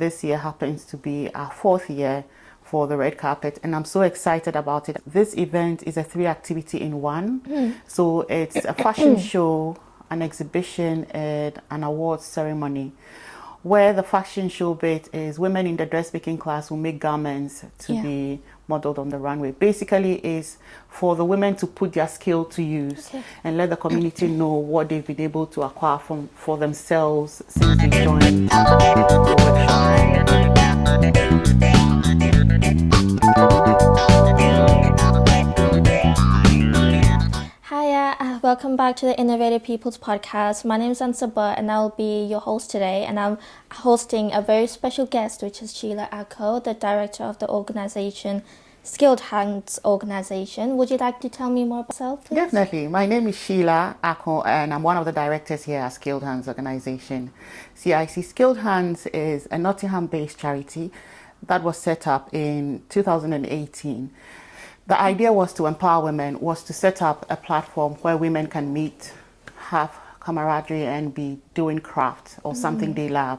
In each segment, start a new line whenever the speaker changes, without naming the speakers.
This year happens to be our 4th year for the red carpet, and I'm so excited about it. This event is a 3-activity in one. So it's a fashion show, an exhibition, and an awards ceremony, where the fashion show bit is women in the dressmaking class will make garments to be modeled on the runway. Basically is for the women to put their skill to use and let the community know what they've been able to acquire for themselves since they joined the workshop.
Welcome back to the Innovative People's Podcast. My name is Ansaba and I'll be your host today, and I'm hosting a very special guest, which is Sheila Ako, the director of the organization Skilled Hands Organization. Would you like to tell me more about yourself, please?
Definitely. My name is Sheila Ako and I'm one of the directors here at Skilled Hands Organization. CIC Skilled Hands is a Nottingham-based charity that was set up in 2018. The idea was to empower women, was to set up a platform where women can meet, have camaraderie and be doing craft or something they love.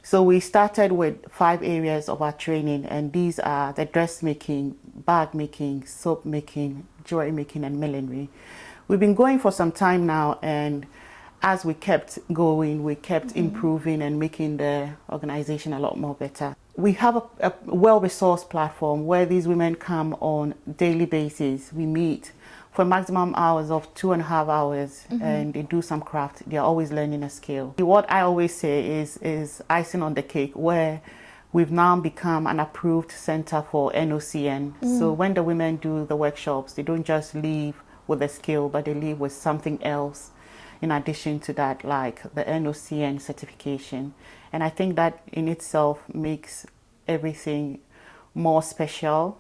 So we started with 5 areas of our training, and these are the dressmaking, bag making, soap making, jewellery making and millinery. We've been going for some time now, and as we kept going, we kept improving and making the organization a lot more better. We have a well-resourced platform where these women come on a daily basis. We meet for maximum hours of 2.5 hours and they do some craft. They're always learning a skill. What I always say is icing on the cake, where we've now become an approved center for NOCN. So when the women do the workshops, they don't just leave with a skill, but they leave with something else in addition to that, like the NOCN certification. And I think that in itself makes everything more special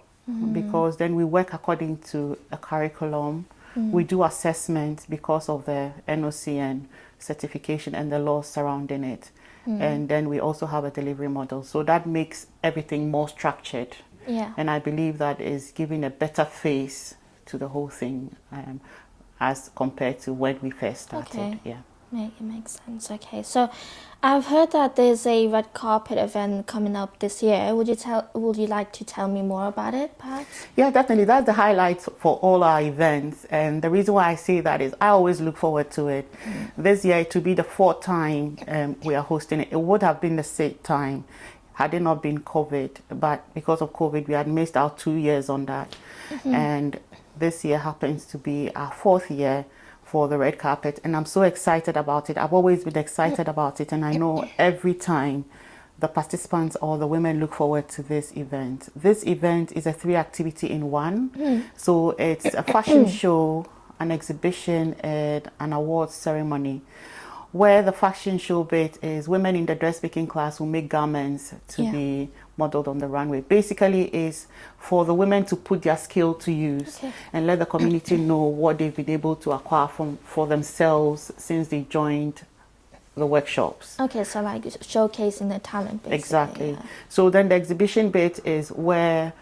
because then we work according to a curriculum. We do assessments because of the NOCN certification and the laws surrounding it. And then we also have a delivery model. So that makes everything more structured. And I believe that is giving a better face to the whole thing as compared to when we first started.
It makes sense. Okay, so I've heard that there's a red carpet event coming up this year. Would you like to tell me more about it, perhaps?
Yeah, definitely. That's the highlight for all our events, and the reason why I say that is I always look forward to it. This year to be the 4th time we are hosting it. It would have been the 6th time had it not been COVID, but because of COVID we had missed out 2 years on that. And this year happens to be our 4th year for the red carpet, and I'm so excited about it. I've always been excited about it, and I know every time the participants or the women look forward to this event. This event is a 3-activity in one. So it's a fashion show, an exhibition, and an awards ceremony, where the fashion show bit is women in the dressmaking class will make garments to be modeled on the runway. Basically is for the women to put their skill to use and let the community know what they've been able to acquire for themselves since they joined the workshops.
Okay, so like showcasing their talent, basically.
Exactly. So then the exhibition bit is where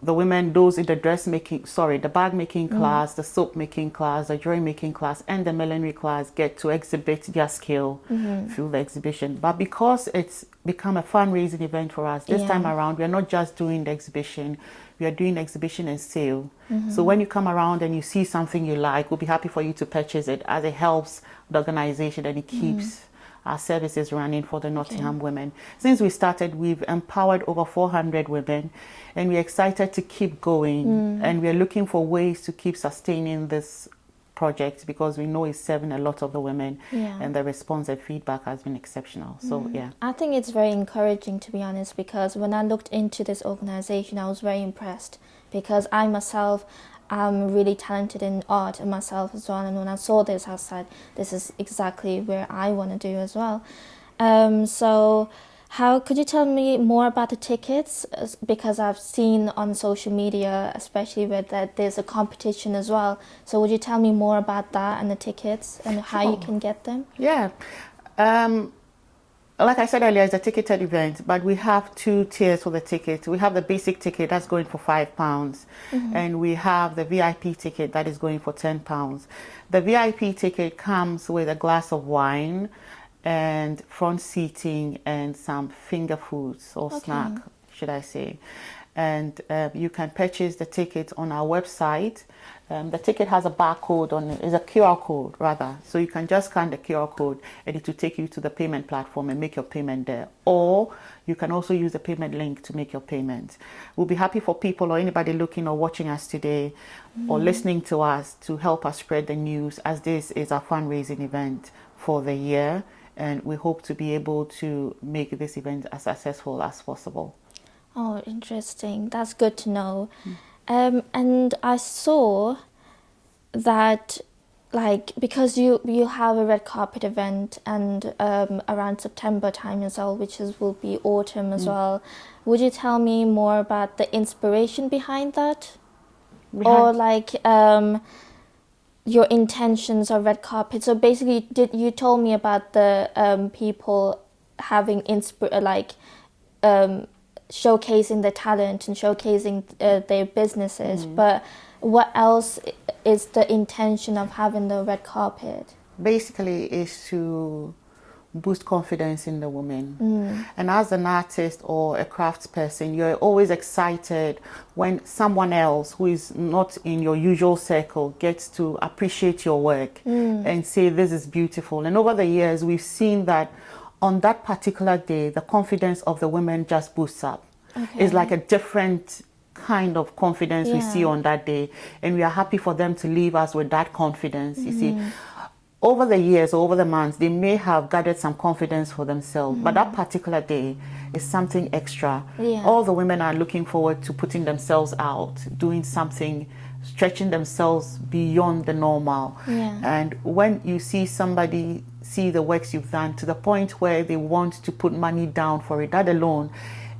the women, those in the the bag making class, the soap making class, the jewelry making class, and the millinery class get to exhibit their skill through the exhibition. But because it's become a fundraising event for us, this time around, we are not just doing the exhibition, we are doing exhibition and sale. So when you come around and you see something you like, we'll be happy for you to purchase it, as it helps the organization and it keeps our services running for the Nottingham women. Since we started, we've empowered over 400 women, and we're excited to keep going. And we're looking for ways to keep sustaining this project because we know it's serving a lot of the women, and the response and feedback has been exceptional. So
I think it's very encouraging, to be honest, because when I looked into this organization, I was very impressed because I myself I'm really talented in art myself as well, and when I saw this I said this is exactly where I want to do as well. So how could you tell me more about the tickets, because I've seen on social media, especially with that there's a competition as well, so would you tell me more about that and the tickets and how you can get them?
Like I said earlier, it's a ticketed event, but we have 2 tiers for the ticket. We have the basic ticket that's going for £5, and we have the VIP ticket that is going for £10. The VIP ticket comes with a glass of wine and front seating and some finger foods or snack, should I say. And you can purchase the ticket on our website. The ticket has a barcode on it, is a QR code rather. So you can just scan the QR code and it will take you to the payment platform and make your payment there. Or you can also use the payment link to make your payment. We'll be happy for people or anybody looking or watching us today or listening to us to help us spread the news, as this is our fundraising event for the year. And we hope to be able to make this event as successful as possible.
Oh, interesting. That's good to know. And I saw that, like, because you have a red carpet event and around September time as well, which will be autumn as well. Would you tell me more about the inspiration behind that? Or like your intentions of red carpet? So basically, you told me about the people having showcasing their talent and showcasing their businesses, but what else is the intention of having the red carpet?
Basically is to boost confidence in the woman. And as an artist or a craftsperson, you're always excited when someone else who is not in your usual circle gets to appreciate your work and say this is beautiful. And over the years we've seen that on that particular day, the confidence of the women just boosts up. It's like a different kind of confidence we see on that day. And we are happy for them to leave us with that confidence. You see, over the years, over the months, they may have gathered some confidence for themselves. But that particular day is something extra. All the women are looking forward to putting themselves out, doing something, stretching themselves beyond the normal. And when you see somebody see the works you've done to the point where they want to put money down for it, that alone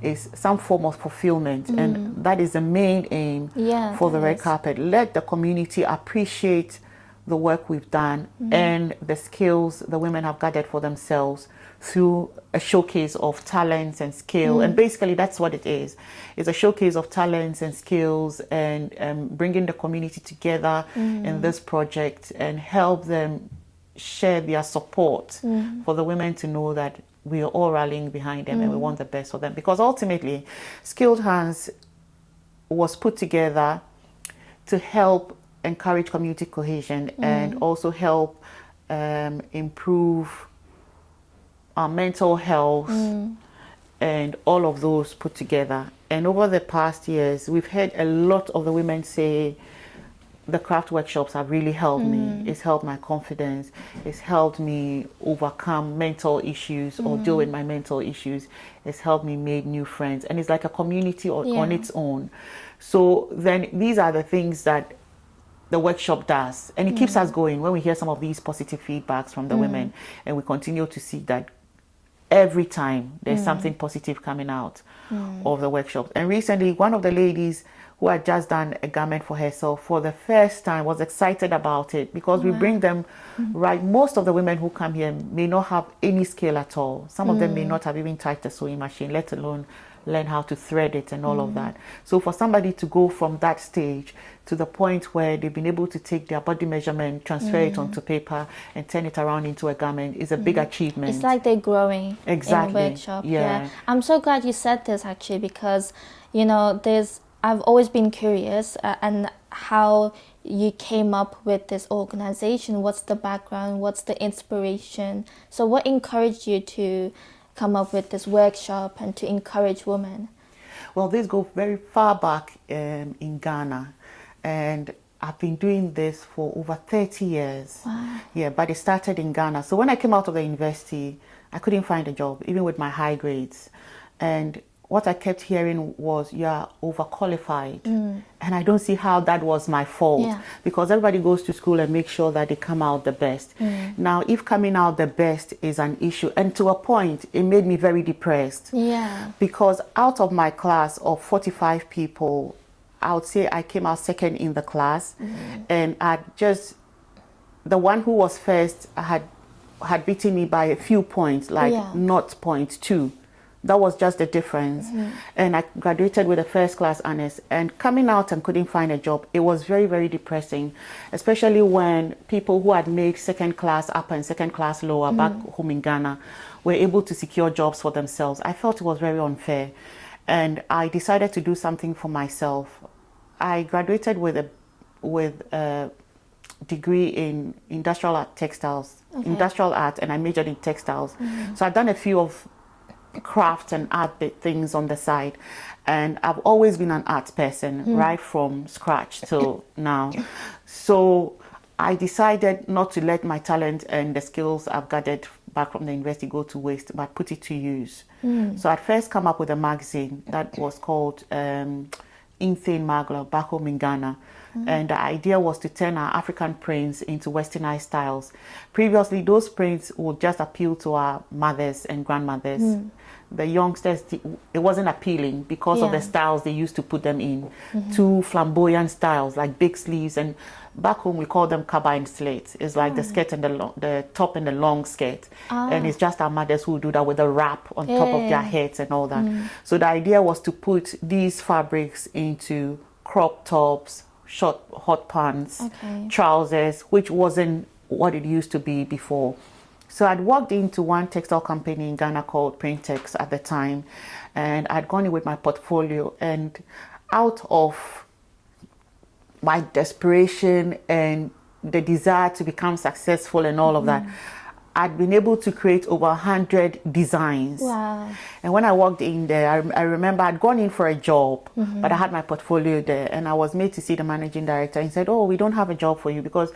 is some form of fulfillment. And that is the main aim for the red carpet. Let the community appreciate the work we've done and the skills the women have gathered for themselves through a showcase of talents and skill. And basically that's what it is. It's a showcase of talents and skills, and bringing the community together in this project and help them share their support for the women to know that we are all rallying behind them and we want the best for them. Because ultimately, Skilled Hands was put together to help encourage community cohesion and also help improve our mental health and all of those put together. And over the past years, we've heard a lot of the women say, the craft workshops have really helped me. It's helped my confidence. It's helped me overcome mental issues or deal with my mental issues. It's helped me make new friends. And it's like a community on its own. So then these are the things that the workshop does. And it keeps us going when we hear some of these positive feedbacks from the women. And we continue to see that every time there's something positive coming out of the workshop. And recently, one of the ladies who had just done a garment for herself for the first time was excited about it, because we bring them right. Most of the women who come here may not have any skill at all. Some of them may not have even touched a sewing machine, let alone learn how to thread it and all of that. So for somebody to go from that stage to the point where they've been able to take their body measurement, transfer it onto paper and turn it around into a garment is a big achievement.
It's like they're growing in the workshop. I'm so glad you said this, actually, because I've always been curious and how you came up with this organization. What's the background? What's the inspiration? So what encouraged you to come up with this workshop and to encourage women?
Well, this goes very far back in Ghana, and I've been doing this for over 30 years.
Wow.
Yeah, but it started in Ghana. So when I came out of the university, I couldn't find a job, even with my high grades. And what I kept hearing was, you're overqualified. And I don't see how that was my fault, because everybody goes to school and makes sure that they come out the best. Now, if coming out the best is an issue, and to a point, it made me very depressed. Because out of my class of 45 people, I would say I came out second in the class. And the one who was first had beaten me by a few points, like 0.2. That was just the difference. And I graduated with a first class honors, and coming out and couldn't find a job, it was very, very depressing, especially when people who had made second class upper and second class lower back home in Ghana were able to secure jobs for themselves. I felt it was very unfair, and I decided to do something for myself. I graduated with a degree in industrial art textiles, industrial art, and I majored in textiles. So I've done a few of crafts and art things on the side, and I've always been an art person right from scratch till now. So I decided not to let my talent and the skills I've gathered back from the university go to waste, but put it to use. So I'd first come up with a magazine that was called Insane Magla back home in Ghana. And the idea was to turn our African prints into westernized styles. Previously, those prints would just appeal to our mothers and grandmothers. The youngsters, it wasn't appealing because of the styles they used to put them in. Two flamboyant styles like big sleeves, and back home we call them carbine slits. It's like the skirt and the top and the long skirt. And it's just our mothers who do that with a wrap on top of their heads and all that. So the idea was to put these fabrics into crop tops, short hot pants, trousers, which wasn't what it used to be before. So I'd walked into one textile company in Ghana called Printex at the time, and I'd gone in with my portfolio, and out of my desperation and the desire to become successful and all of that, I'd been able to create over 100 designs.
Wow.
And when I walked in there, I remember I'd gone in for a job, but I had my portfolio there, and I was made to see the managing director. He said, "Oh, we don't have a job for you," because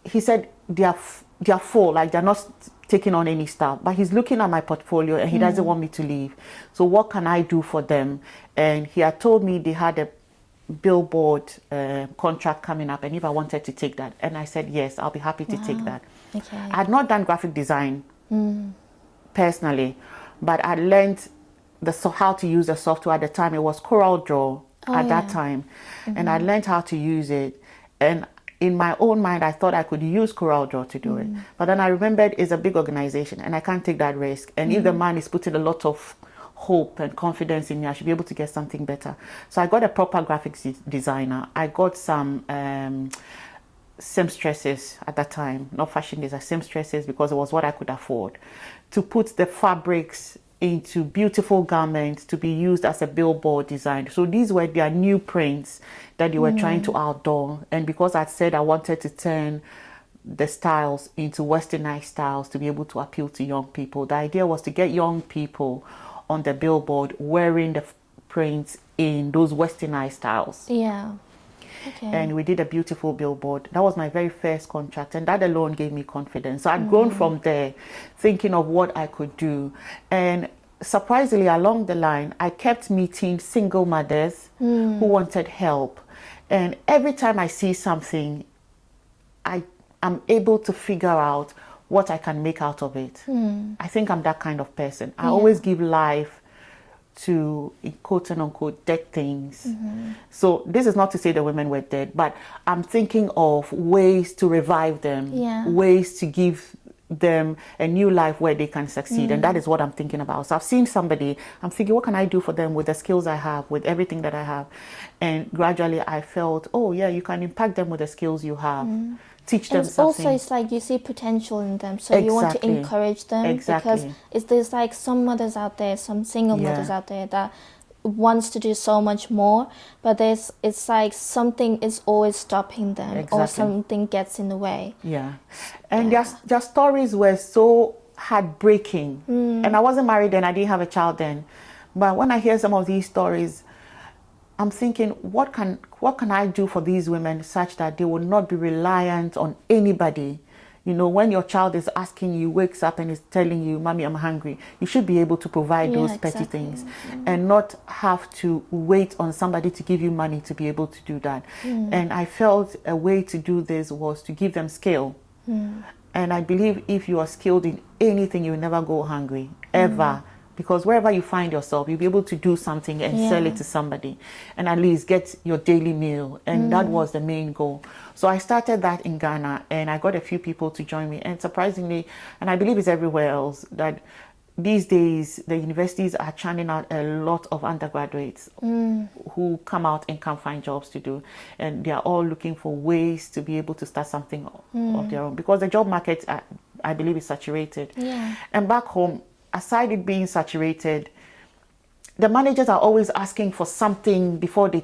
he said they are full, like they're not taking on any staff. But he's looking at my portfolio and he doesn't want me to leave. So what can I do for them? And he had told me they had a billboard contract coming up, and if I wanted to take that, and I said yes, I'll be happy to take that. I had not done graphic design personally, but I learned how to use the software. At the time it was CorelDRAW that time, and I learned how to use it, and in my own mind I thought I could use CorelDRAW to do it, but then I remembered it's a big organization and I can't take that risk, and if the man is putting a lot of hope and confidence in me, I should be able to get something better. So I got a proper graphics designer. I got some seamstresses at that time, not fashion design, seamstresses, because it was what I could afford, to put the fabrics into beautiful garments to be used as a billboard design. So these were their new prints that they were trying to outdo. And because I said I wanted to turn the styles into westernized styles to be able to appeal to young people, the idea was to get young people on the billboard wearing the prints in those westernized styles. And we did a beautiful billboard. That was my very first contract, and that alone gave me confidence. So I'd grown from there, thinking of what I could do. And surprisingly, along the line, I kept meeting single mothers who wanted help. And every time I see something, I'm able to figure out what I can make out of it. I think I'm that kind of person. I always give life to, quote and unquote, dead things. So this is not to say the women were dead, but I'm thinking of ways to revive them, ways to give them a new life where they can succeed. And that is what I'm thinking about. So I've seen somebody, I'm thinking, what can I do for them with the skills I have, with everything that I have? And gradually I felt, oh yeah, you can impact them with the skills you have. Teach them something.
Also, it's like you see potential in them, so you want to encourage them, because there's like some mothers out there, some single mothers out there that wants to do so much more, but it's like something is always stopping them, or something gets in the way.
And their stories were so heartbreaking. And I wasn't married then, I didn't have a child then, but when I hear some of these stories, I'm thinking, what can I do for these women such that they will not be reliant on anybody? You know, when your child is asking you, wakes up and is telling you, "Mommy, I'm hungry," you should be able to provide those petty things and not have to wait on somebody to give you money to be able to do that. And I felt a way to do this was to give them skill. And I believe if you are skilled in anything, you will never go hungry, ever. Because wherever you find yourself, you'll be able to do something and sell it to somebody and at least get your daily meal. And that was the main goal. So I started that in Ghana, and I got a few people to join me. And surprisingly, and I believe it's everywhere else, that these days the universities are churning out a lot of undergraduates who come out and can't find jobs to do, and they are all looking for ways to be able to start something of their own, because the job market, I believe, is saturated.
Yeah.
And back home, aside it being saturated, the managers are always asking for something before they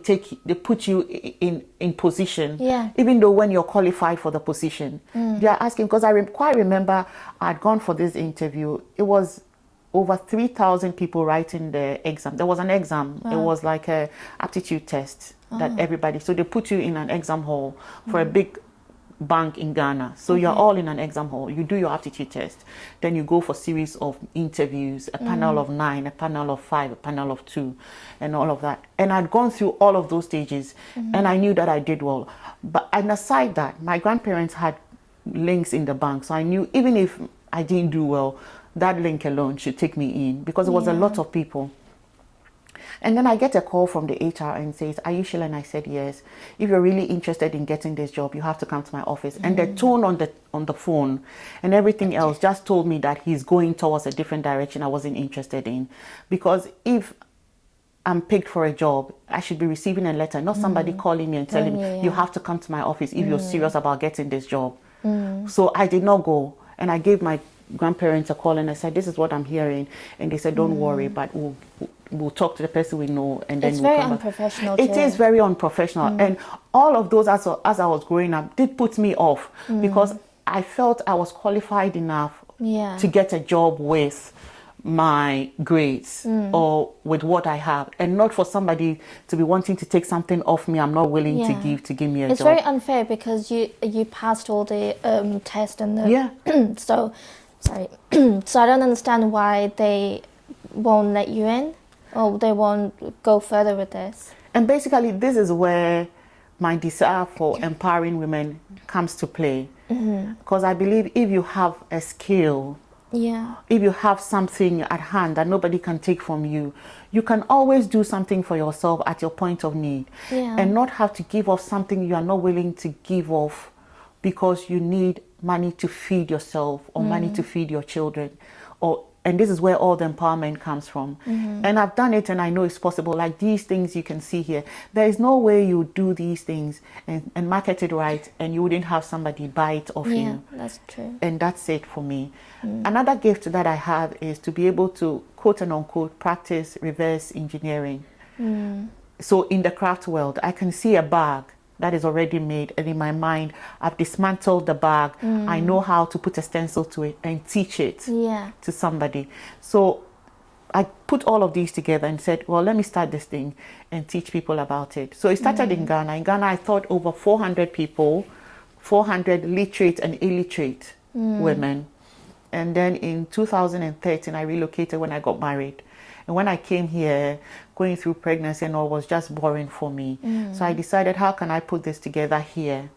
put you in position.
Yeah.
Even though when you're qualified for the position, they are asking, because I quite remember I'd gone for this interview. It was over 3,000 people writing the exam. There was an exam. It was like a aptitude test that everybody. So they put you in an exam hall for a big bank in Ghana. So you're all in an exam hall. You do your aptitude test. Then you go for series of interviews, a panel of 9, a panel of 5, a panel of 2, and all of that. And I'd gone through all of those stages, and I knew that I did well. But and aside that, my grandparents had links in the bank. So I knew even if I didn't do well, that link alone should take me in, because it was a lot of people. And then I get a call from the HR and says, "Are you Sheila?" And I said, "Yes. If you're really interested in getting this job, you have to come to my office." And the tone on the phone and everything else just told me that he's going towards a different direction I wasn't interested in. Because if I'm picked for a job, I should be receiving a letter, not somebody calling me and telling me, "You have to come to my office if you're serious about getting this job." So I did not go, and I gave my grandparents a call and I said, "This is what I'm hearing." And they said, "Don't worry, but we'll talk to the person we know, and then
It's
we'll
very
come back."
unprofessional.
It is very unprofessional, and all of those as I was growing up did put me off, because I felt I was qualified enough to get a job with my grades or with what I have, and not for somebody to be wanting to take something off me I'm not willing to give me a
It's
job.
very unfair, because you passed all the tests and the so sorry so I don't understand why they won't let you in, or they won't go further with this.
And basically this is where my desire for empowering women comes to play, because I believe if you have a skill, if you have something at hand that nobody can take from you, you can always do something for yourself at your point of need, and not have to give off something you are not willing to give off because you need money to feed yourself or money to feed your children. And this is where all the empowerment comes from. And I've done it, and I know it's possible. Like these things you can see here, there is no way you do these things and market it right and you wouldn't have somebody buy it off you.
Yeah, that's true.
And that's it for me. Another gift that I have is to be able to, quote and unquote, practice reverse engineering. So in the craft world, I can see a bag that is already made, and in my mind I've dismantled the bag. I know how to put a stencil to it and teach it to somebody. So I put all of these together and said, well, let me start this thing and teach people about it. So it started in Ghana. In Ghana I taught over 400 people, 400 literate and illiterate women. And then in 2013 I relocated when I got married. And when I came here, going through pregnancy and all was just boring for me. So I decided, how can I put this together here?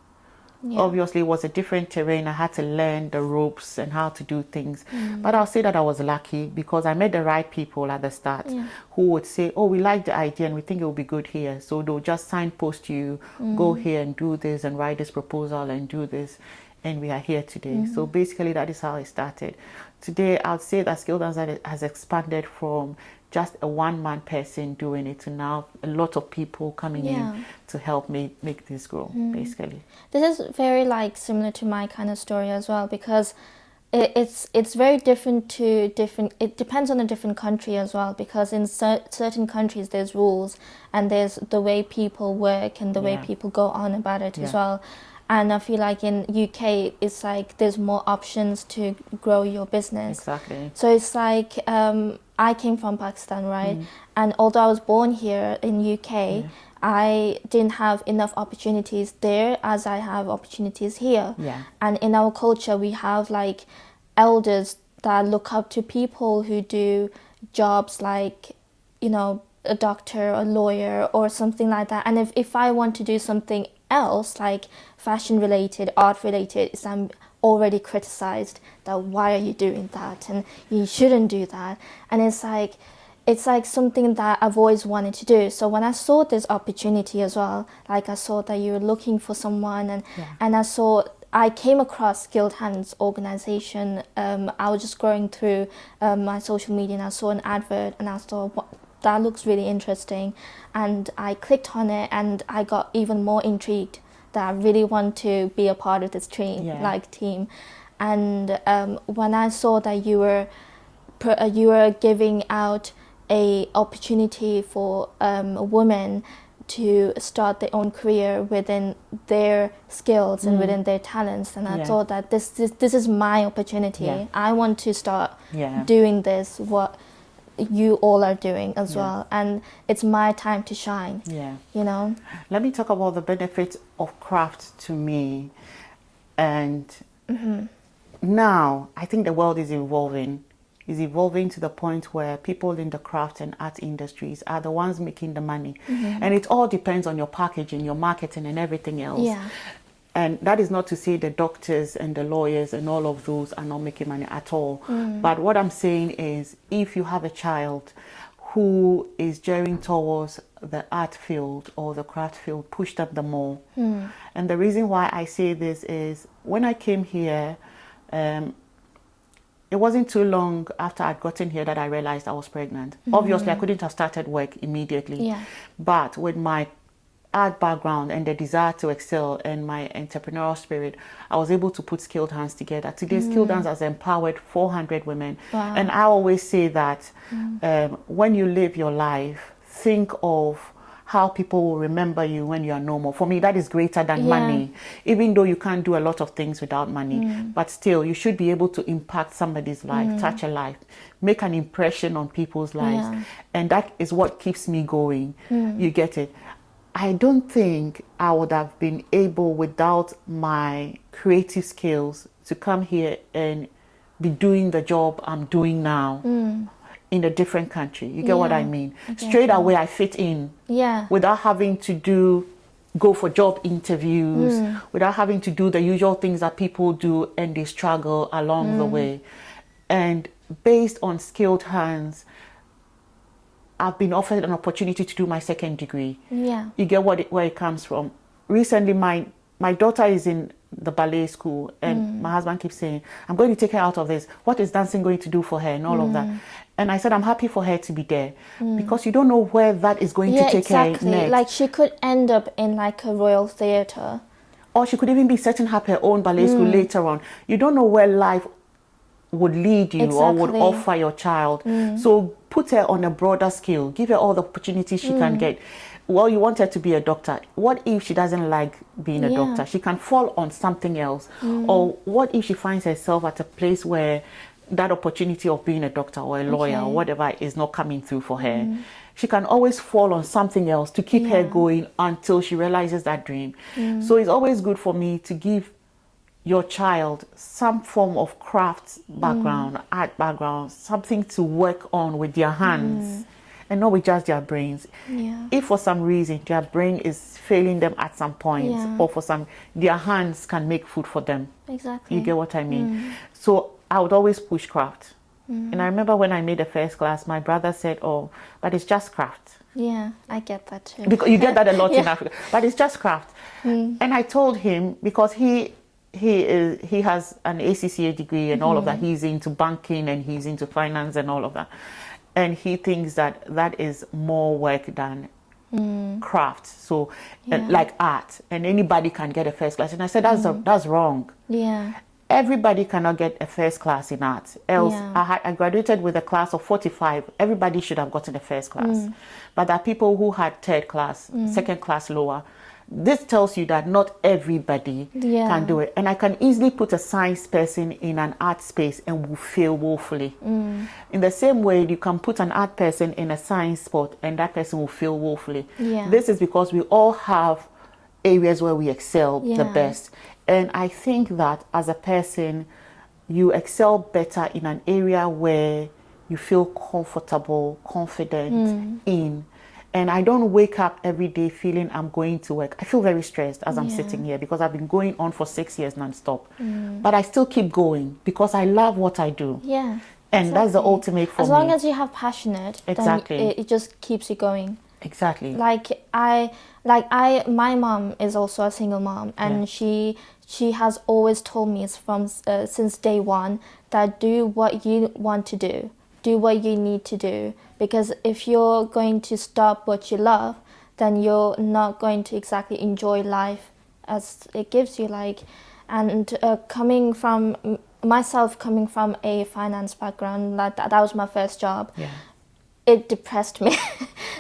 Obviously, it was a different terrain. I had to learn the ropes and how to do things. But I'll say that I was lucky, because I met the right people at the start who would say, oh, we like the idea and we think it will be good here. So they'll just signpost you, go here and do this and write this proposal and do this. And we are here today. So basically, that is how it started. Today, I would say that Skill Dance has expanded from just a one-man person doing it to now a lot of people coming in to help me make this grow, basically.
This is very similar to my kind of story as well, because it's very different to different. It depends on a different country as well, because in certain countries there's rules and there's the way people work and the way people go on about it as well. And I feel like in UK, it's there's more options to grow your business.
Exactly.
So it's I came from Pakistan, right? And although I was born here in UK, I didn't have enough opportunities there as I have opportunities here. And in our culture, we have elders that look up to people who do jobs a doctor, a lawyer, or something like that. And if I want to do something else, like fashion related, art related, I'm already criticized that why are you doing that and you shouldn't do that. And it's something that I've always wanted to do. So when I saw this opportunity as well, I saw that you were looking for someone, and I saw I came across Skilled Hands organization. I was just scrolling through my social media and I saw an advert and I thought, that looks really interesting. And I clicked on it and I got even more intrigued that I really want to be a part of this team. And when I saw that you were giving out a opportunity for women to start their own career within their skills and within their talents, and I thought that this is my opportunity. I want to start doing this, what you all are doing as well, and it's my time to shine. You know,
let me talk about the benefits of craft to me. And now I think the world is evolving to the point where people in the craft and art industries are the ones making the money. And it all depends on your packaging, your marketing and everything else. And that is not to say the doctors and the lawyers and all of those are not making money at all. But what I'm saying is, if you have a child who is gearing towards the art field or the craft field, push them the more. And the reason why I say this is, when I came here, it wasn't too long after I'd gotten here that I realized I was pregnant. Obviously, I couldn't have started work immediately. But with my art background and the desire to excel and my entrepreneurial spirit, I was able to put Skilled Hands together. Today, Skilled Hands has empowered 400 women. And I always say that when you live your life, think of how people will remember you when you are no more. For me, that is greater than money. Even though you can't do a lot of things without money, but still, you should be able to impact somebody's life, touch a life, make an impression on people's lives. And that is what keeps me going. You get it? I don't think I would have been able, without my creative skills, to come here and be doing the job I'm doing now in a different country. You get what I mean? Straight away, I fit in without having to go for job interviews, without having to do the usual things that people do and they struggle along the way. And based on Skilled Hands, I've been offered an opportunity to do my second degree. You get where it comes from. Recently, my daughter is in the ballet school, and my husband keeps saying, I'm going to take her out of this. What is dancing going to do for her and all of that? And I said, I'm happy for her to be there, because you don't know where that is going to take her next.
Like, she could end up in like a royal theatre.
Or she could even be setting up her own ballet school later on. You don't know where life would lead you or would offer your child. So put her on a broader scale. Give her all the opportunities she can get. Well, you want her to be a doctor. What if she doesn't like being a doctor? She can fall on something else. Or what if she finds herself at a place where that opportunity of being a doctor or a lawyer or whatever is not coming through for her? She can always fall on something else to keep her going until she realizes that dream. So it's always good for me to give your child some form of craft background, art background, something to work on with their hands and not with just their brains. If for some reason their brain is failing them at some point, or for some, their hands can make food for them. You get what I mean? So I would always push craft. And I remember when I made the first class, my brother said, oh, but it's just craft.
I get that too.
Because you get that a lot in Africa. But it's just craft. And I told him, because he has an ACCA degree and all of that. He's into banking and he's into finance and all of that. And he thinks that that is more work than craft. So like art, and anybody can get a first class. And I said, that's wrong. Everybody cannot get a first class in art. Else, I graduated with a class of 45. Everybody should have gotten a first class. But there are people who had third class, second class lower. This tells you that not everybody can do it. And I can easily put a science person in an art space and will fail woefully. In the same way, you can put an art person in a science spot and that person will fail woefully. This is because we all have areas where we excel the best. And I think that as a person, you excel better in an area where you feel comfortable, confident in. And I don't wake up every day feeling I'm going to work. I feel very stressed as I'm sitting here because I've been going on for 6 years non-stop. But I still keep going because I love what I do. And that's the ultimate for me.
As long as you have passionate, then it just keeps you going.
Exactly.
My mom is also a single mom, and she she has always told me from since day one that do what you want to do what you need to do, because if you're going to stop what you love, then you're not going to exactly enjoy life as it gives you. Like, and coming from a finance background, like that was my first job.
Yeah.
It depressed me.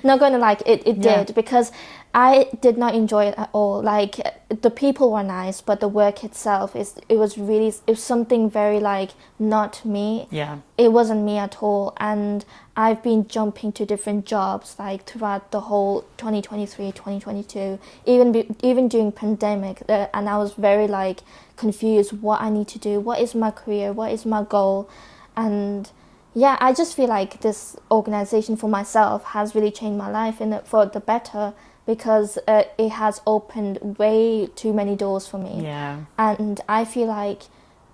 Not gonna like it
Yeah.
did, because I did not enjoy it at all. Like, the people were nice, but the work itself it was something very like not me.
Yeah.
It wasn't me at all. And I've been jumping to different jobs like throughout the whole 2023, 2022, even during pandemic, and I was very like confused what I need to do, what is my career, what is my goal. And yeah, I just feel like this organization for myself has really changed my life for the better, because it has opened way too many doors for me.
Yeah.
And I feel like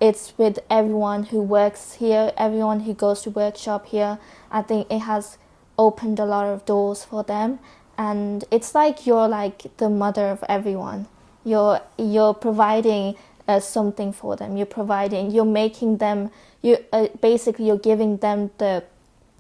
it's with everyone who works here, everyone who goes to workshop here. I think it has opened a lot of doors for them. And it's like you're like the mother of everyone. You're providing something for them. You're making them. Basically you're giving them the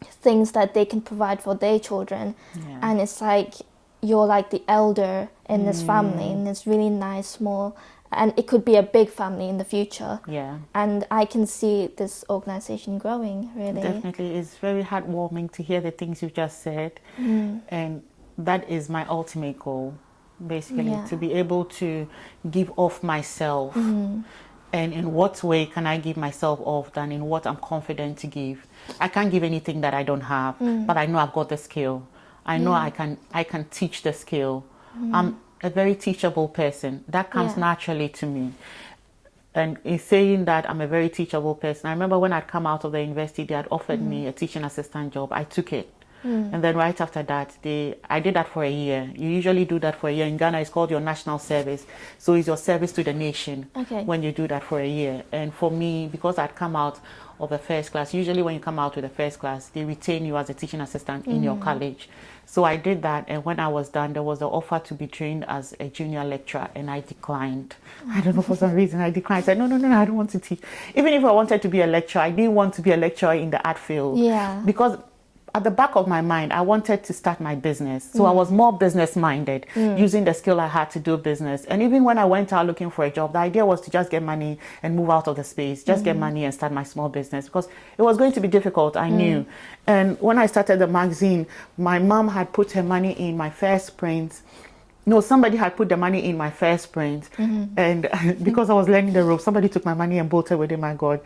things that they can provide for their children.
Yeah.
And it's like you're like the elder in this family, and it's really nice, small, and it could be a big family in the future.
Yeah.
And I can see this organization growing, really.
Definitely. It's very heartwarming to hear the things you just said. And that is my ultimate goal, basically,
Yeah.
to be able to give off myself. And in what way can I give myself off than in what I'm confident to give? I can't give anything that I don't have, but I know I've got the skill. I know I can teach the skill. I'm a very teachable person. That comes naturally to me. And in saying that I'm a very teachable person, I remember when I'd come out of the university, they had offered me a teaching assistant job. I took it. And then right after that, I did that for a year. You usually do that for a year. In Ghana, it's called your national service. So it's your service to the nation when you do that for a year. And for me, because I'd come out of a first class, usually when you come out with a first class, they retain you as a teaching assistant in your college. So I did that. And when I was done, there was an offer to be trained as a junior lecturer, and I declined. I don't know, for some reason I declined. I said, no, I don't want to teach. Even if I wanted to be a lecturer, I didn't want to be a lecturer in the art field.
Yeah.
Because at the back of my mind, I wanted to start my business. So I was more business minded, using the skill I had to do business. And even when I went out looking for a job, the idea was to just get money and move out of the space, just get money and start my small business, because it was going to be difficult, I knew. And when I started the magazine, my mom had put her money in my first print. No, somebody had put the money in my first print. And because I was learning the ropes, somebody took my money and bolted with it, my God.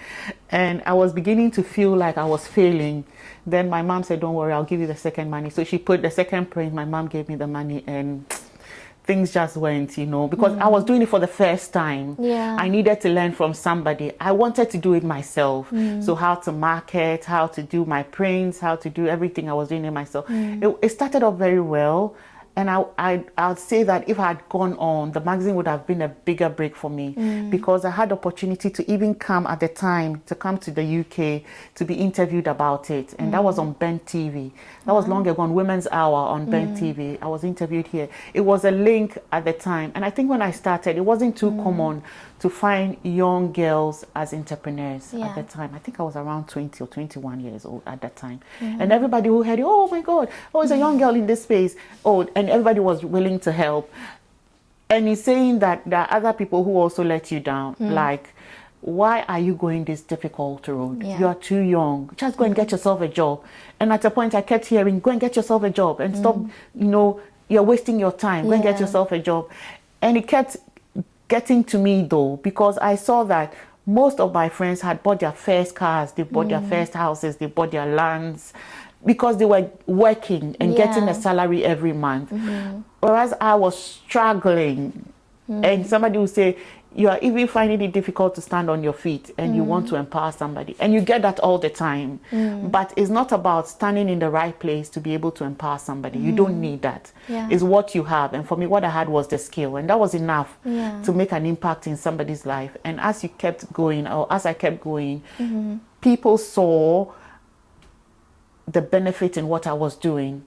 And I was beginning to feel like I was failing. Then my mom said, don't worry, I'll give you the second money. So she put the second print, my mom gave me the money, and things just went, because I was doing it for the first time.
Yeah.
I needed to learn from somebody. I wanted to do it myself. So how to market, how to do my prints, how to do everything, I was doing it myself. It started off very well. And I'd say that if I had gone on, the magazine would have been a bigger break for me, because I had the opportunity to even come at the time, to come to the UK to be interviewed about it. And that was on Ben TV. That was long ago, on Women's Hour on Ben TV. I was interviewed here. It was a link at the time. And I think when I started, it wasn't too common to find young girls as entrepreneurs at the time. I think I was around 20 or 21 years old at that time. And everybody who heard it, oh my God, oh, it's a young girl in this space. Oh, and everybody was willing to help. And he's saying that there are other people who also let you down. Like, why are you going this difficult road? You are too young. Just go and get yourself a job. And at a point I kept hearing, go and get yourself a job and stop, you're wasting your time. Go and get yourself a job. And it kept getting to me though, because I saw that most of my friends had bought their first cars, they bought their first houses, they bought their lands, because they were working and getting a salary every month. Whereas I was struggling. And somebody would say, you are even finding it difficult to stand on your feet, and you want to empower somebody. And you get that all the time. But it's not about standing in the right place to be able to empower somebody. You don't need that. It's what you have. And for me, what I had was the skill. And that was enough to make an impact in somebody's life. And as you kept going, or as I kept going, people saw the benefit in what I was doing.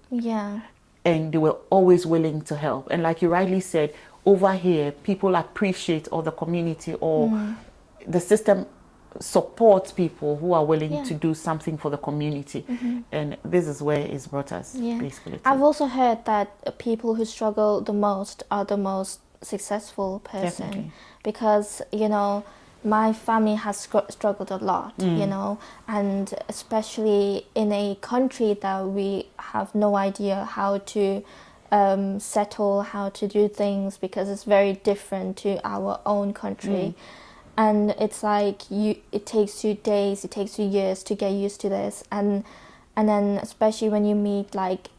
And they were always willing to help. And like you rightly said, over here people appreciate, or the community or the system supports people who are willing to do something for the community. And this is where it's brought us, basically.
I've also heard that people who struggle the most are the most successful person.
Definitely.
Because, you know, my family has struggled a lot, you know, and especially in a country that we have no idea how to settle, how to do things, because it's very different to our own country. And it's like it takes you days, it takes you years to get used to this, and then especially when you meet like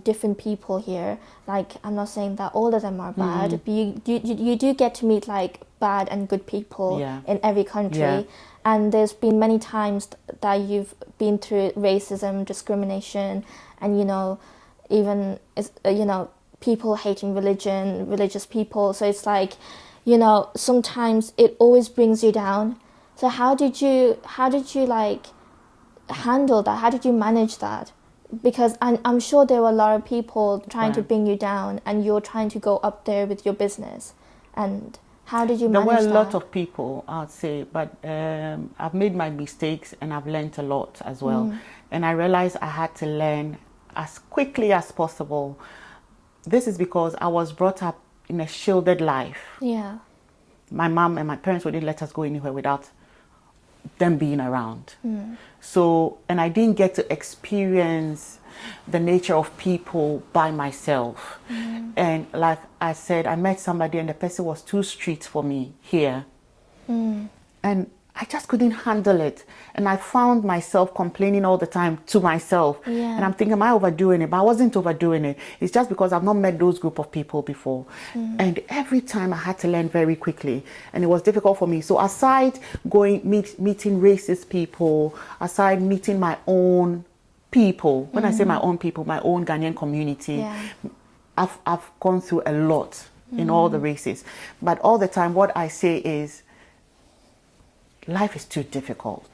different people here, like I'm not saying that all of them are bad, but you do get to meet like bad and good people in every country. And there's been many times that you've been through racism, discrimination, and you know, even you know, people hating religion, religious people. So it's like, you know, sometimes it always brings you down. So how did you like handle that? How did you manage that? Because I'm sure there were a lot of people trying to bring you down, and you're trying to go up there with your business. And how did you manage that?
There were a lot of people, I'd say, but I've made my mistakes and I've learned a lot as well. And I realized I had to learn as quickly as possible. This is because I was brought up in a shielded life.
Yeah.
My mom and my parents wouldn't let us go anywhere without them being around. So, and I didn't get to experience the nature of people by myself. And like I said, I met somebody and the person was too strict for me here. And I just couldn't handle it. And I found myself complaining all the time to myself. And I'm thinking, am I overdoing it? But I wasn't overdoing it. It's just because I've not met those group of people before. And every time I had to learn very quickly. And it was difficult for me. So aside meeting racist people, aside meeting my own people, when I say my own people, my own Ghanaian community, I've gone through a lot in all the races. But all the time, what I say is, life is too difficult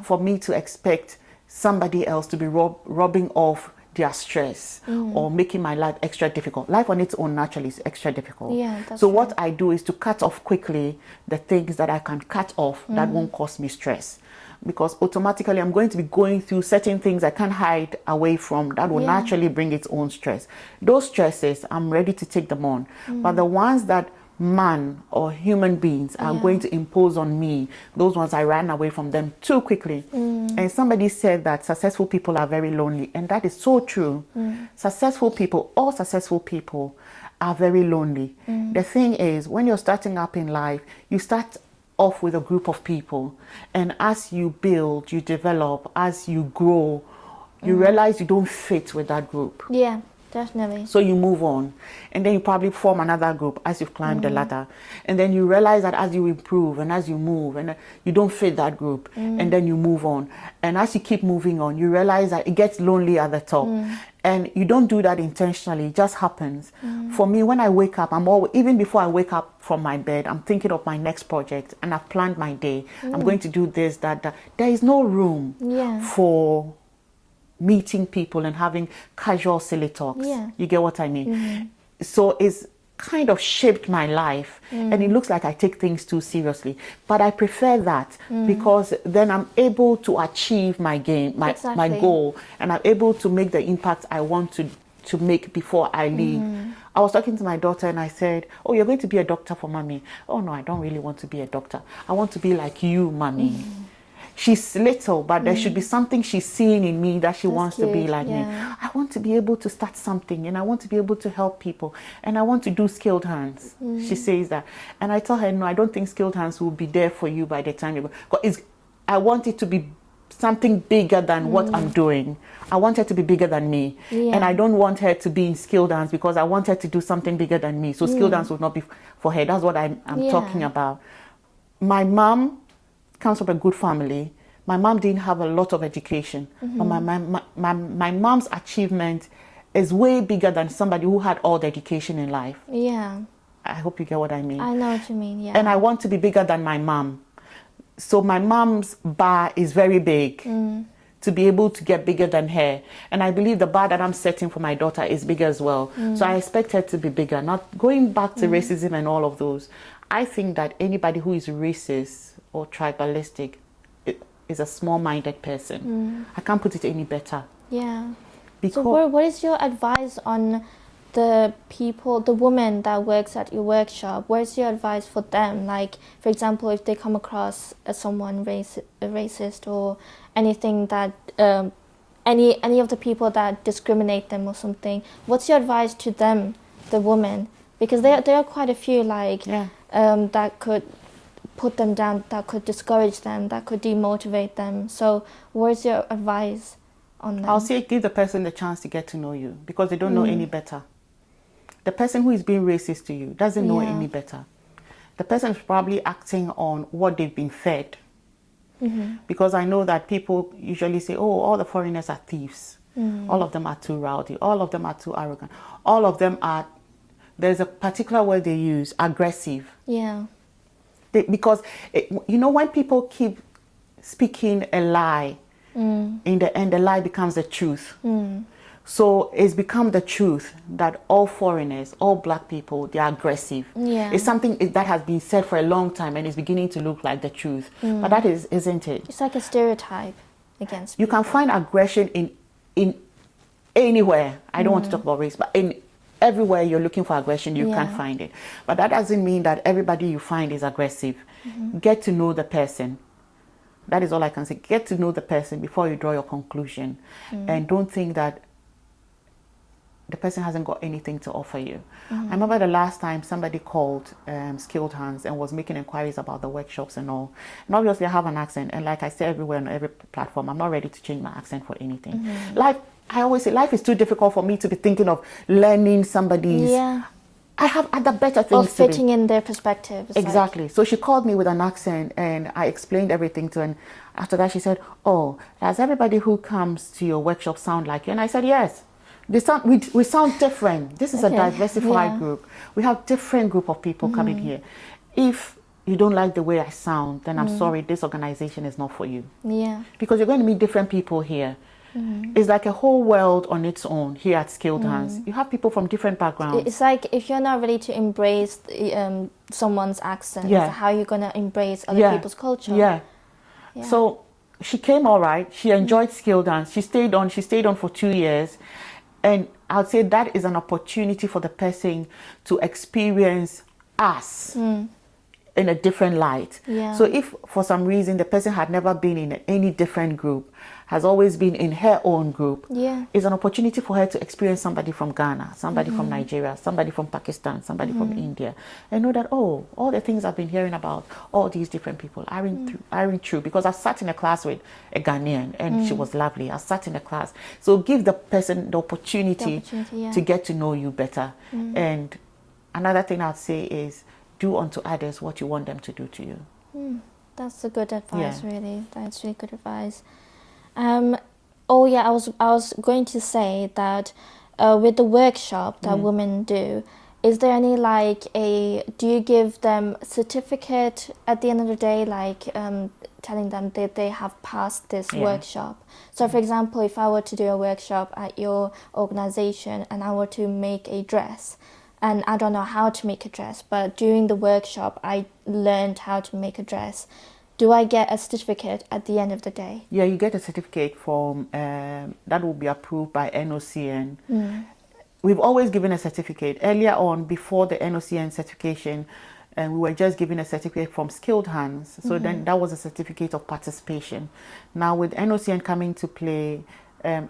for me to expect somebody else to be rubbing off their stress or making my life extra difficult. Life on its own naturally is extra difficult. So what I do is to cut off quickly the things that I can cut off that won't cause me stress. Because automatically I'm going to be going through certain things I can't hide away from that will naturally bring its own stress. Those stresses, I'm ready to take them on. But the ones that man or human beings are going to impose on me, those ones I ran away from them too quickly. And somebody said that successful people are very lonely, and that is so true. Successful people, all successful people are very lonely. The thing is, when you're starting up in life, you start off with a group of people, and as you build, you develop, as you grow, you realize you don't fit with that group.
Definitely.
So you move on, and then you probably form another group as you've climbed the ladder, and then you realize that as you improve and as you move, and you don't fit that group, and then you move on, and as you keep moving on, you realize that it gets lonely at the top, and you don't do that intentionally; it just happens. For me, when I wake up, even before I wake up from my bed, I'm thinking of my next project, and I've planned my day. I'm going to do this, that. There is no room for meeting people and having casual silly talks. You get what I mean? So it's kind of shaped my life, and it looks like I take things too seriously, but I prefer that because then I'm able to achieve my goal, and I'm able to make the impact I want to make before I leave. I was talking to my daughter and I said, "Oh, you're going to be a doctor for mommy." "Oh no, I don't really want to be a doctor. I want to be like you, mommy." She's little, but there should be something she's seeing in me that she wants to be like me. I want to be able to start something, and I want to be able to help people, and I want to do skilled hands. She says that. And I tell her, no, I don't think skilled hands will be there for you by the time you go. I want it to be something bigger than what I'm doing. I want her to be bigger than me. And I don't want her to be in skilled hands because I want her to do something bigger than me. So skilled hands will not be for her. That's what I'm talking about. My mom comes from a good family. My mom didn't have a lot of education, but my mom's achievement is way bigger than somebody who had all the education in life. I hope you get what I mean.
I know what you mean,
And I want to be bigger than my mom. So my mom's bar is very big. to be able to get bigger than her. And I believe the bar that I'm setting for my daughter is bigger as well. So I expect her to be bigger. Not going back to racism and all of those. I think that anybody who is racist or tribalistic is a small-minded person. I can't put it any better.
Yeah.
Because
So what is your advice on the people, the woman that works at your workshop? What's your advice for them? Like, for example, if they come across someone racist or anything that, any of the people that discriminate them or something, what's your advice to them, the woman? Because there are quite a few, like, that could put them down, that could discourage them, that could demotivate them. So what's your advice on them?
I'll say give the person the chance to get to know you, because they don't know any better. The person who is being racist to you doesn't know any better. The person is probably acting on what they've been fed. Because I know that people usually say, oh, all the foreigners are thieves. All of them are too rowdy. All of them are too arrogant. All of them are, there's a particular word they use, aggressive.
Yeah.
Because, when people keep speaking a lie, in the end, the lie becomes the truth. So it's become the truth that all foreigners, all black people, they're aggressive.
Yeah.
It's something that has been said for a long time and it's beginning to look like the truth. But that isn't it?
It's like a stereotype against
You
people.
can find aggression in anywhere. I don't want to talk about race, but in everywhere you're looking for aggression, you can find it. But that doesn't mean that everybody you find is aggressive. Get to know the person. That is all I can say. Get to know the person before you draw your conclusion. And don't think that the person hasn't got anything to offer you. I remember the last time somebody called Skilled Hands and was making inquiries about the workshops and all. And obviously I have an accent. And like I say everywhere on every platform, I'm not ready to change my accent for anything. I always say life is too difficult for me to be thinking of learning somebody's... I have other better things to do.
Or fitting in their perspective.
Exactly. So she called me with an accent and I explained everything to her. And after that she said, oh, does everybody who comes to your workshop sound like you? And I said, yes. We sound different. This is a diversified group. We have different group of people coming here. If you don't like the way I sound, then I'm sorry, this organization is not for you.
Yeah.
Because you're going to meet different people here. It's like a whole world on its own here at Skilled Hands. You have people from different backgrounds.
It's like if you're not ready to embrace someone's accent, how are you going to embrace other people's culture?
Yeah. So she came all right. She enjoyed Skilled Hands. She stayed on for 2 years. And I would say that is an opportunity for the person to experience us in a different light.
Yeah.
So if for some reason the person had never been in any different group, has always been in her own group, it's an opportunity for her to experience somebody from Ghana, somebody from Nigeria, somebody from Pakistan, somebody from India, and know that, oh, all the things I've been hearing about all these different people aren't true. Because I sat in a class with a Ghanaian and she was lovely. I sat in a class. So give the person the opportunity to get to know you better. And another thing I'd say is do unto others what you want them to do to you.
That's a good advice, really. That's really good advice. I was going to say that with the workshop that women do, is there any do you give them a certificate at the end of the day, telling them that they have passed this workshop? So for example, if I were to do a workshop at your organization and I were to make a dress, and I don't know how to make a dress, but during the workshop I learned how to make a dress, do I get a certificate at the end of the day? Yeah,
you get a certificate from that will be approved by NOCN. We've always given a certificate. Earlier on, before the NOCN certification, we were just given a certificate from Skilled Hands. So then that was a certificate of participation. Now with NOCN coming to play,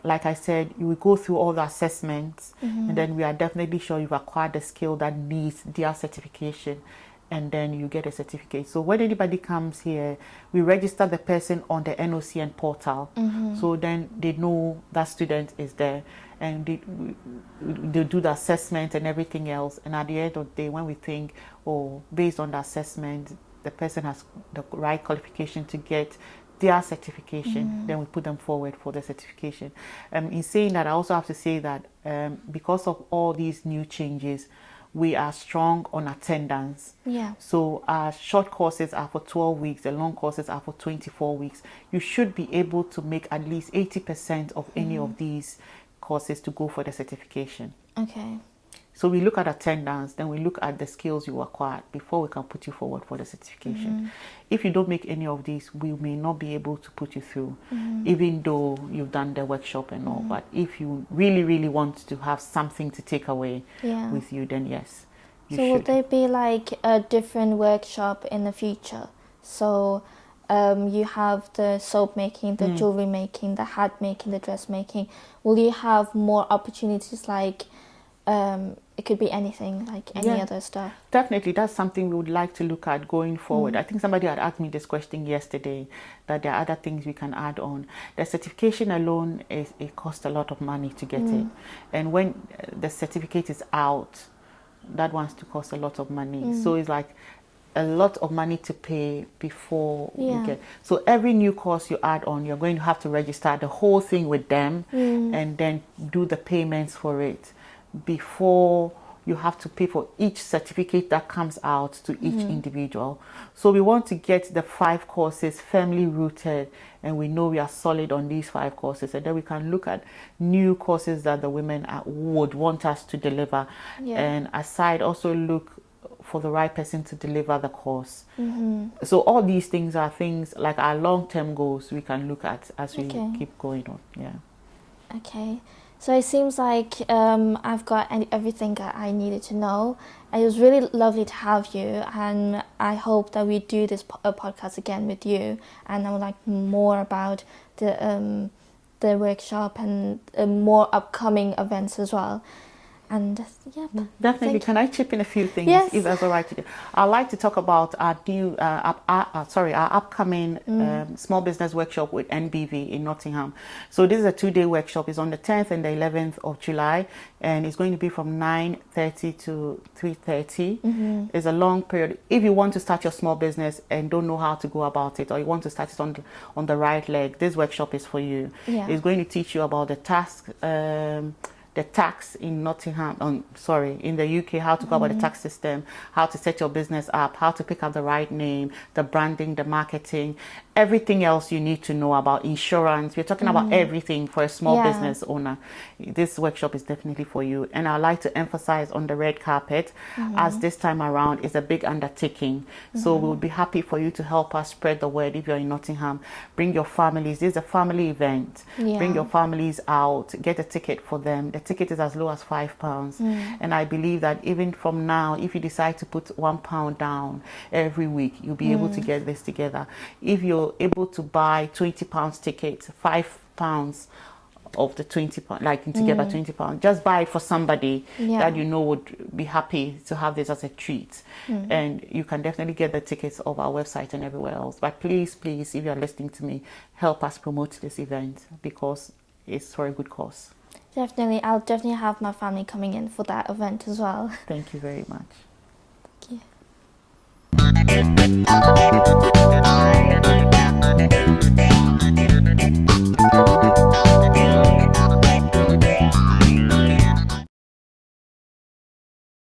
like I said, you will go through all the assessments and then we are definitely sure you've acquired the skill that needs their certification. And then you get a certificate. So when anybody comes here, we register the person on the NOCN portal. So then they know that student is there, and they do the assessment and everything else. And at the end of the day, when we think, oh, based on the assessment, the person has the right qualification to get their certification, then we put them forward for the certification. In saying that, I also have to say that because of all these new changes, we are strong on attendance.
Yeah.
So our short courses are for 12 weeks, the long courses are for 24 weeks. You should be able to make at least 80% of any of these courses to go for the certification.
Okay.
So we look at attendance, then we look at the skills you acquired before we can put you forward for the certification. If you don't make any of these, we may not be able to put you through, even though you've done the workshop and all. But if you really, really want to have something to take away with you, then yes, you
So
should.
will there be like a different workshop in the future? So you have the soap making, the jewelry making, the hat making, the dressmaking. Will you have more opportunities like it could be anything, like any other stuff?
Definitely, that's something we would like to look at going forward. I think somebody had asked me this question yesterday, that there are other things we can add on. The certification alone, it costs a lot of money to get it. And when the certificate is out, that wants to cost a lot of money. So it's like a lot of money to pay before you get. So every new course you add on, you're going to have to register the whole thing with them and then do the payments for it before you have to pay for each certificate that comes out to each individual. So we want to get the 5 courses firmly rooted, and we know we are solid on these 5 courses, and then we can look at new courses that the women would want us to deliver, and aside also look for the right person to deliver the course. So all these things are things like our long-term goals we can look at as we keep going on.
Okay. So it seems like I've got everything that I needed to know. It was really lovely to have you, and I hope that we do this podcast again with you, and I would like more about the workshop and more upcoming events as well. And
definitely. Can I chip in a few things,
yes,
if that's all right? I'd like to talk about our new, our upcoming small business workshop with NBV in Nottingham. So this is a 2-day workshop. It's on the 10th and the 11th of July, and it's going to be from 9:30 to 3:30. It's a long period. If you want to start your small business and don't know how to go about it, or you want to start it on the right leg, this workshop is for you. It's going to teach you about the tax in Nottingham, in the UK, how to go about the tax system, how to set your business up, how to pick up the right name, the branding, the marketing, everything else you need to know about insurance. We're talking about everything for a small business owner. This workshop is definitely for you. And I'd like to emphasize on the red carpet, as this time around is a big undertaking. So we'll be happy for you to help us spread the word. If you're in Nottingham, bring your families. This is a family event. Bring your families out, get a ticket for them. The ticket is as low as £5, and I believe that even from now, if you decide to put £1 down every week, you'll be able to get this together. If you're able to buy £20 tickets, £5 of the £20, like together £20, just buy it for somebody that you know would be happy to have this as a treat. And you can definitely get the tickets off our website and everywhere else. But please, if you're listening to me, help us promote this event, because it's for a good cause.
Definitely. I'll definitely have my family coming in for that event as well.
Thank you very much.
Thank you.